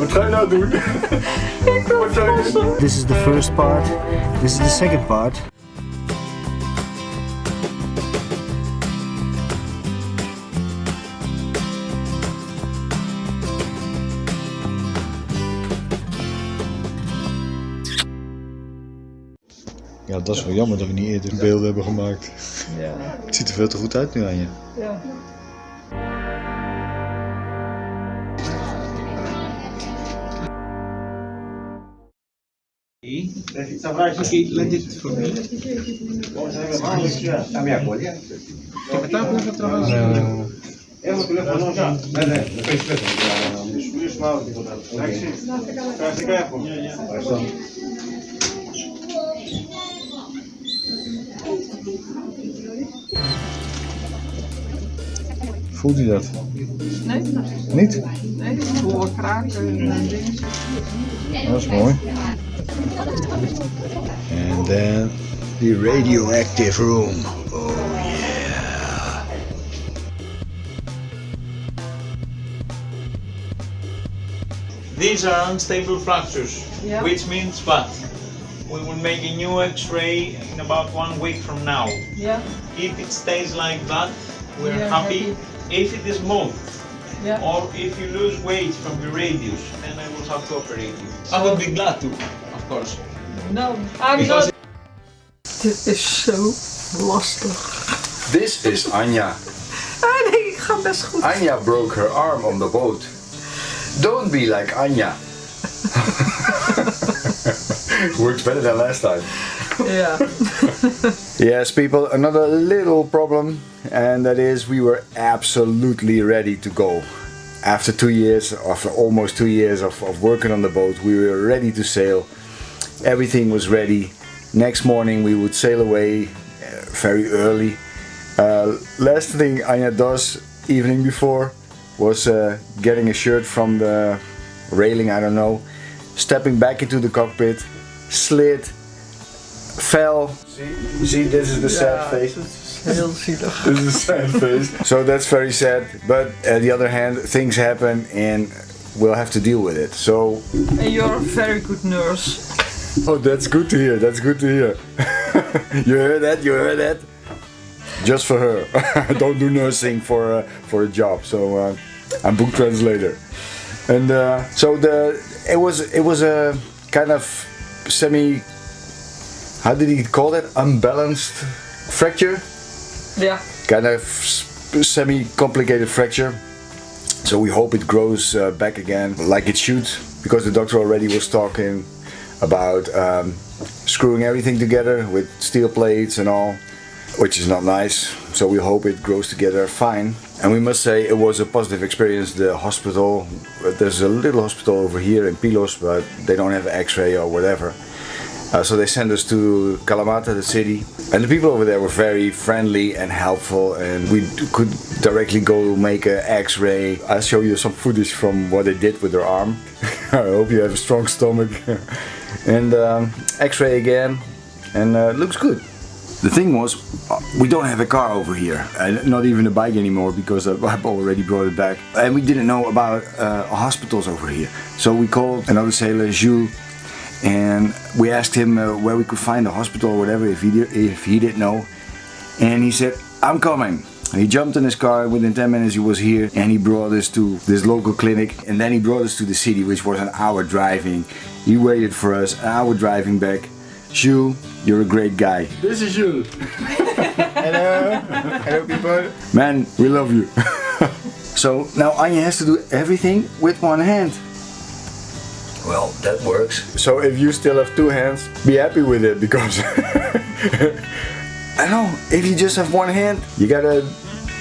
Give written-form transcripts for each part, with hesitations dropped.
Wat ga je nou doen? This is the first part. This is the second part. Ja, dat is wel jammer dat we niet eerder beelden hebben gemaakt. Ja. Het ziet er veel te goed uit nu, Anja. Ja. Okay, let it for me. Voelt u dat? Nee? Niet? Nee, ik voel wel kraken en dingen. Dat is mooi. And then the radioactive room. Oh yeah. These are unstable fractures, Yeah. which means what? We will make a new X-ray in about 1 week from now. Ja. If it stays like that, we're We are happy. If it is moved, Ja. or if you lose weight from the radius, then I will have to operate you. I would be glad to, of course. No, I'm Because not. Dit is zo lastig. This is Anja. Ah nee, ik ga best goed. Anja broke her arm on the boat. Don't be like Anja. Works better than last time. Ja. Yes, people, another little problem, and that is we were absolutely ready to go. After almost 2 years of working on the boat, we were ready to sail. Everything was ready. Next morning we would sail away very early. Last thing Anja does evening before was getting a shirt from the railing, I don't know, stepping back into the cockpit, slid, fell. See, this is the sad face. Heel zielig. This is a sad face. So that's very sad, but on the other hand, things happen and we'll have to deal with it. So. And you're a very good nurse. Oh, that's good to hear. That's good to hear. You heard that? You heard that? Just for her. Don't do nursing for a job. So I'm book translator, and so it was a kind of semi. How did he call it? Unbalanced fracture. Ja. Kind of semi-complicated fracture. So we hope it grows back again like it should, because the doctor already was talking about screwing everything together with steel plates and all, which is not nice. So we hope it grows together fine. And we must say it was a positive experience. The hospital, there's a little hospital over here in Pilos, but they don't have X-ray or whatever. So they sent us to Kalamata, the city, and the people over there were very friendly and helpful, and we could directly go make an X-ray. I'll show you some footage from what they did with their arm. I hope you have a strong stomach. And X-ray again, and it looks good. The thing was, we don't have a car over here, not even a bike anymore, because I've already brought it back. And we didn't know about hospitals over here. So we called another sailor, Jules, and we asked him where we could find a hospital or whatever, if he didn't know. And he said, I'm coming. And he jumped in his car, within 10 minutes he was here, and he brought us to this local clinic, and then he brought us to the city, which was an hour driving. He waited for us, an hour driving back. Jules, you're a great guy. This is Jules. Hello. Hello people. Man, we love you. So now Anja has to do everything with one hand. Well, that works. So if you still have two hands, be happy with it, because I know, if you just have one hand, you gotta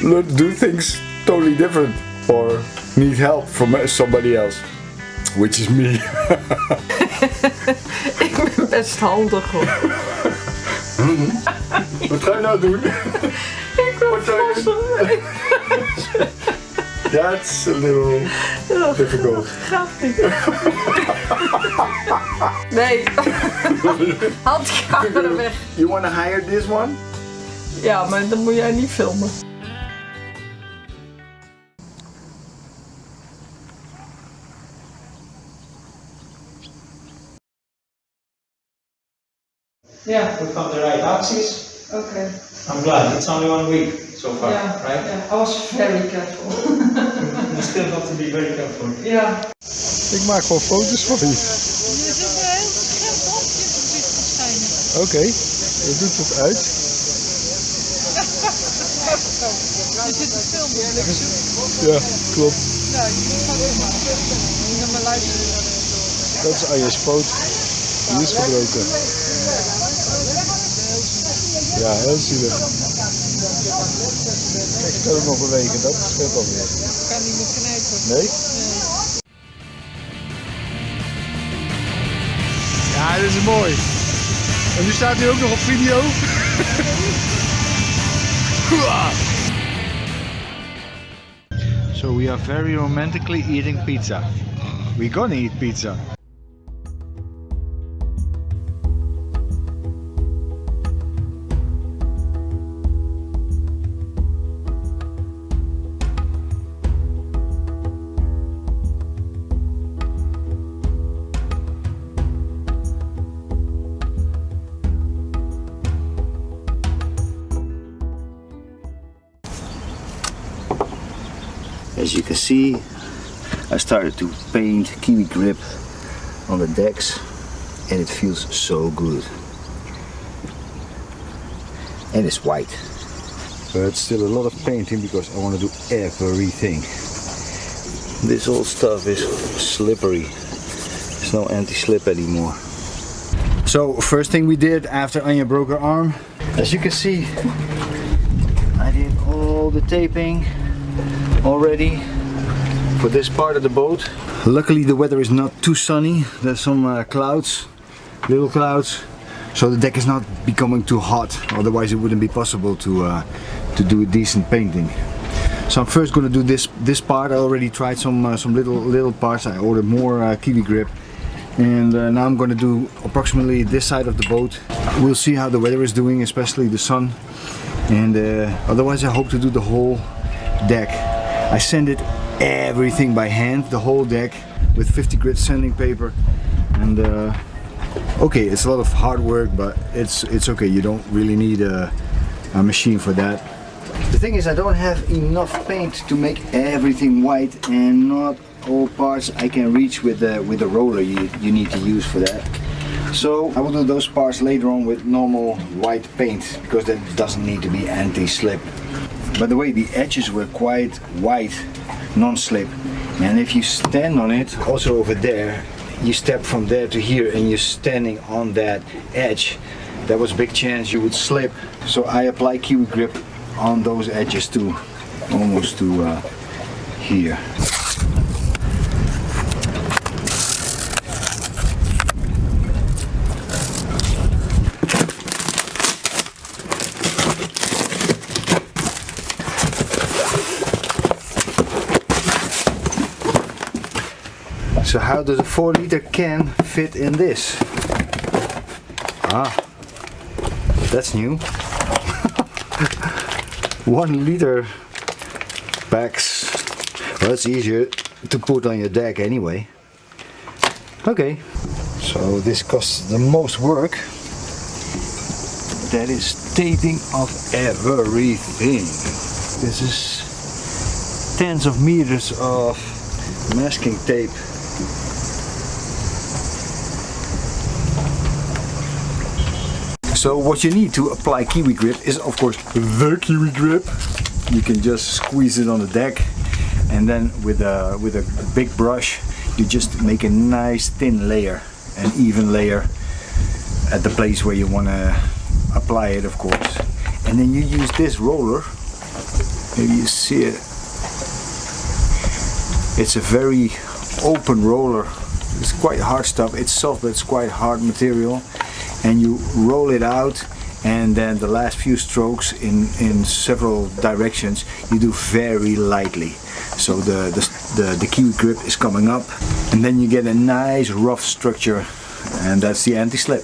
learn to do things totally different, or need help from somebody else, which is me. Ik ben best handig hoor. Wat ga je nou doen? Ik wil vast. That's a little difficult. Gaat niet. Nee. Haal die camera weg. You wanna hire this one? Ja, maar dan moet jij niet filmen. Yeah. We found the right axis. Okay. I'm glad. It's only 1 week so far, Yeah. right? Yeah. I was very careful. You still have to be very careful. Ja. Ik maak gewoon foto's van je. Je zit er heel scherp op je gezicht waarschijnlijk. Oké, dat doet het uit. Je zit te filmen. Ja, klopt. Ja, je moet foto maken. Je moet maar luisteren. Dat is Anja's poot. Die is gebroken. Ja, heel zielig. Kijk, ik kan hem nog bewegen, dat scheelt alweer. Ik kan niet meer knijpen. Nee? Ja, dit is mooi. En nu staat hij ook nog op video. So we are very romantically eating pizza. We're gonna eat pizza. As you can see, I started to paint Kiwigrip on the decks and it feels so good. And it's white. But still a lot of painting because I want to do everything. This old stuff is slippery. There's no anti-slip anymore. So first thing we did after Anja broke her arm, As you can see, I did all the taping already for this part of the boat. luckily the weather is not too sunny. There's some clouds, little clouds, so the deck is not becoming too hot, otherwise it wouldn't be possible to do a decent painting. So I'm first going to do this part. I already tried some little parts. I ordered more Kiwigrip, and now I'm going to do approximately this side of the boat. We'll see how the weather is doing, especially the sun, and otherwise I hope to do the whole deck. I sanded everything by hand, the whole deck, with 50 grit sanding paper, and okay, it's a lot of hard work, but it's okay. You don't really need a machine for that. The thing is, I don't have enough paint to make everything white, and not all parts I can reach with the roller you need to use for that. So I will do those parts later on with normal white paint, because that doesn't need to be anti-slip. By the way, the edges were quite white, non-slip, and if you stand on it, also over there, you step from there to here and you're standing on that edge, there was a big chance you would slip. So I apply Kiwigrip on those edges too, almost to here. So how does a 4-liter can fit in this? Ah, that's new. 1 liter packs. Well, it's easier to put on your deck anyway. Okay, so this costs the most work. That is taping of everything. This is tens of meters of masking tape. So what you need to apply Kiwigrip is, of course, the Kiwigrip. You can just squeeze it on the deck, and then with a big brush you just make a nice thin layer, an even layer at the place where you want to apply it, of course. And then you use this roller. Maybe you see it. It's a very open roller. It's quite hard stuff. It's soft, but it's quite hard material. And you roll it out, and then the last few strokes in several directions you do very lightly, so the Kiwigrip is coming up, and then you get a nice rough structure, and that's the anti-slip.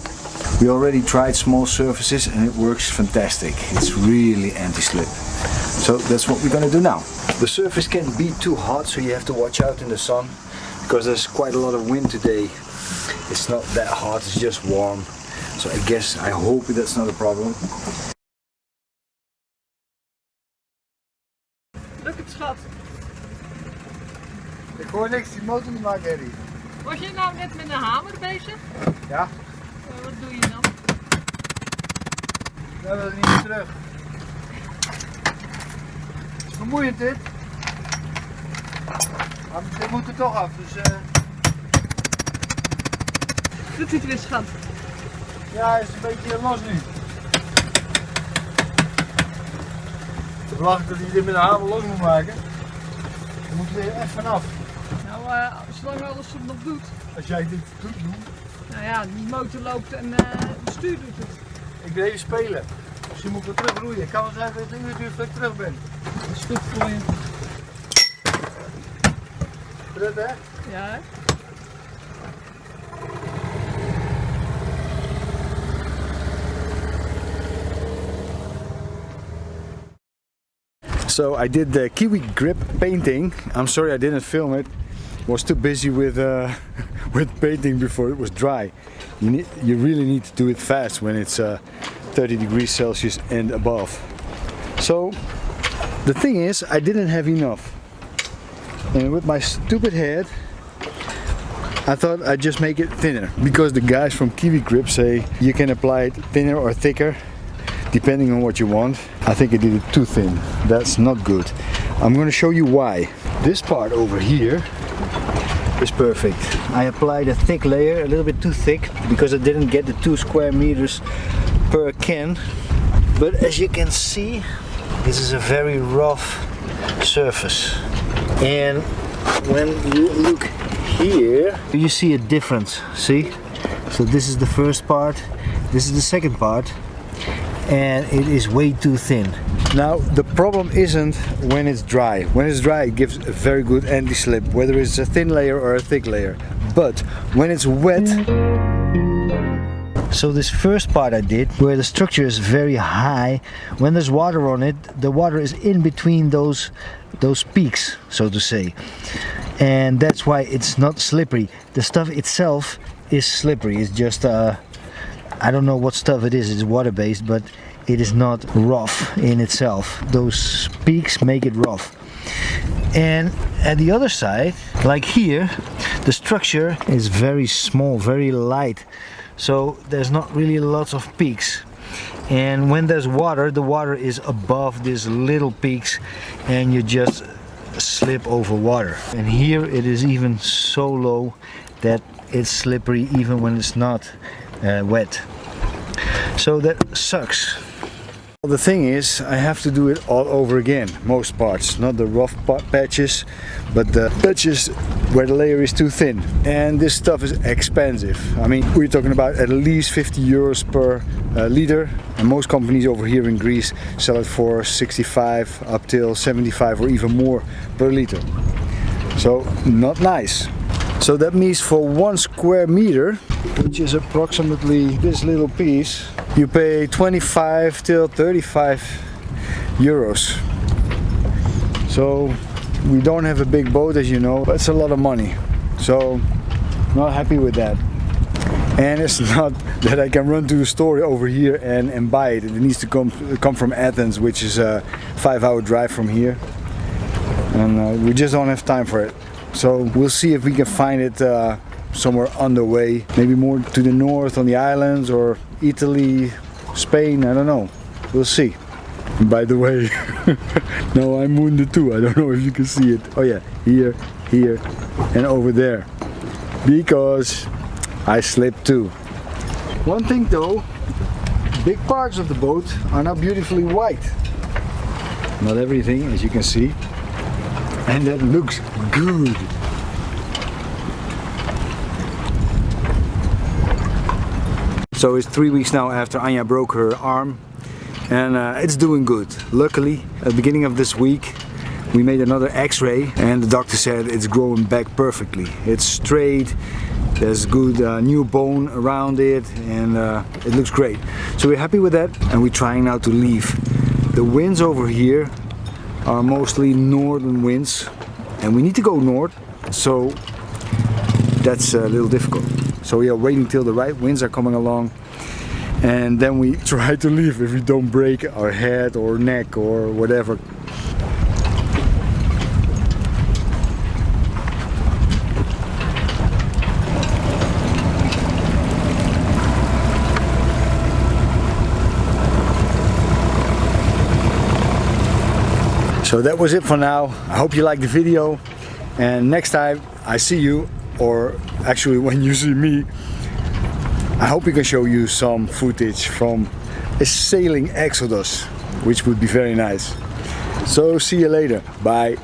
We already tried small surfaces and it works fantastic. It's really anti-slip. So that's what we're going to do now. The surface can be too hot, so you have to watch out in the sun, because there's quite a lot of wind today. It's not that hot, it's just warm. So I hope that's not a problem. Lukt het, schat? Ik hoor niks, die motor die maakt herrie. Was je nou net met een hamer bezig? Ja. Wat doe je dan? Dat wil niet meer terug. Vermoeiend dit. Maar dit moet er toch af, dus Doet hij het weer, schat? ja, hij is een beetje los nu. Verwacht dat hij dit met een hamer los moet maken. Dan moet er echt vanaf. Nou, zolang alles het nog doet. Als jij dit doet, Nou ja, die motor loopt en het stuur doet het. ik wil even spelen. Misschien moet ik weer terug roeien. Ik kan wel zijn dat het een uur duurt voordat ik terug ben. Dat is goed voor je. Pret hè? Ja, hè? So I did the Kiwigrip painting. I'm sorry I didn't film it. Was too busy with with painting before it was dry. You really need to do it fast when it's 30 degrees Celsius and above. So the thing is, I didn't have enough, and with my stupid head I thought I'd just make it thinner, because the guys from Kiwigrip say you can apply it thinner or thicker depending on what you want. I think I did it too thin. That's not good. I'm going to show you why. This part over here is perfect. I applied a thick layer, a little bit too thick, because I didn't get the 2 square meters per can. But as you can see, this is a very rough surface. And when you look here, you see a difference. See? So this is the first part, this is the second part, and it is way too thin. Now the problem isn't when it's dry. When it's dry it gives a very good anti-slip, whether it's a thin layer or a thick layer. But when it's wet, so this first part I did, where the structure is very high, when there's water on it, the water is in between those peaks, so to say. And that's why it's not slippery. The stuff itself is slippery. It's just I don't know what stuff it is. It's water-based, but it is not rough in itself. Those peaks make it rough. And at the other side, like here, the structure is very small, very light. So there's not really lots of peaks. And when there's water, the water is above these little peaks and you just slip over water. And here it is even so low that it's slippery even when it's not wet. So that sucks. The thing is, I have to do it all over again, most parts, not the rough patches, but the patches where the layer is too thin. And this stuff is expensive. I mean, we're talking about at least 50 euros per liter, and most companies over here in Greece sell it for 65 up till 75 or even more per liter. So not nice. So that means for 1 square meter, which is approximately this little piece, you pay 25 till 35 euros. So we don't have a big boat, as you know, but it's a lot of money. So not happy with that. And it's not that I can run to the store over here and buy it. It needs to come from Athens, which is a 5-hour drive from here. And we just don't have time for it. So we'll see if we can find it somewhere on the way, maybe more to the north on the islands, or Italy, Spain, I don't know. We'll see. By the way, now I'm wounded too. I don't know if you can see it. Oh yeah, here, here, and over there. Because I slipped too. One thing though, big parts of the boat are now beautifully white. Not everything, as you can see. And that looks good. So it's 3 weeks now after Anja broke her arm, and it's doing good. Luckily, at the beginning of this week, we made another X-ray, and the doctor said it's growing back perfectly. It's straight, there's good new bone around it, and it looks great. So we're happy with that, and we're trying now to leave. The winds over here are mostly northern winds, and we need to go north, so that's a little difficult. So we are waiting till the right winds are coming along, and then we try to leave if we don't break our head or neck or whatever. So that was it for now. I hope you liked the video, and next time I see you, or actually when you see me, I hope we can show you some footage from a sailing Exodos, which would be very nice. So see you later. Bye.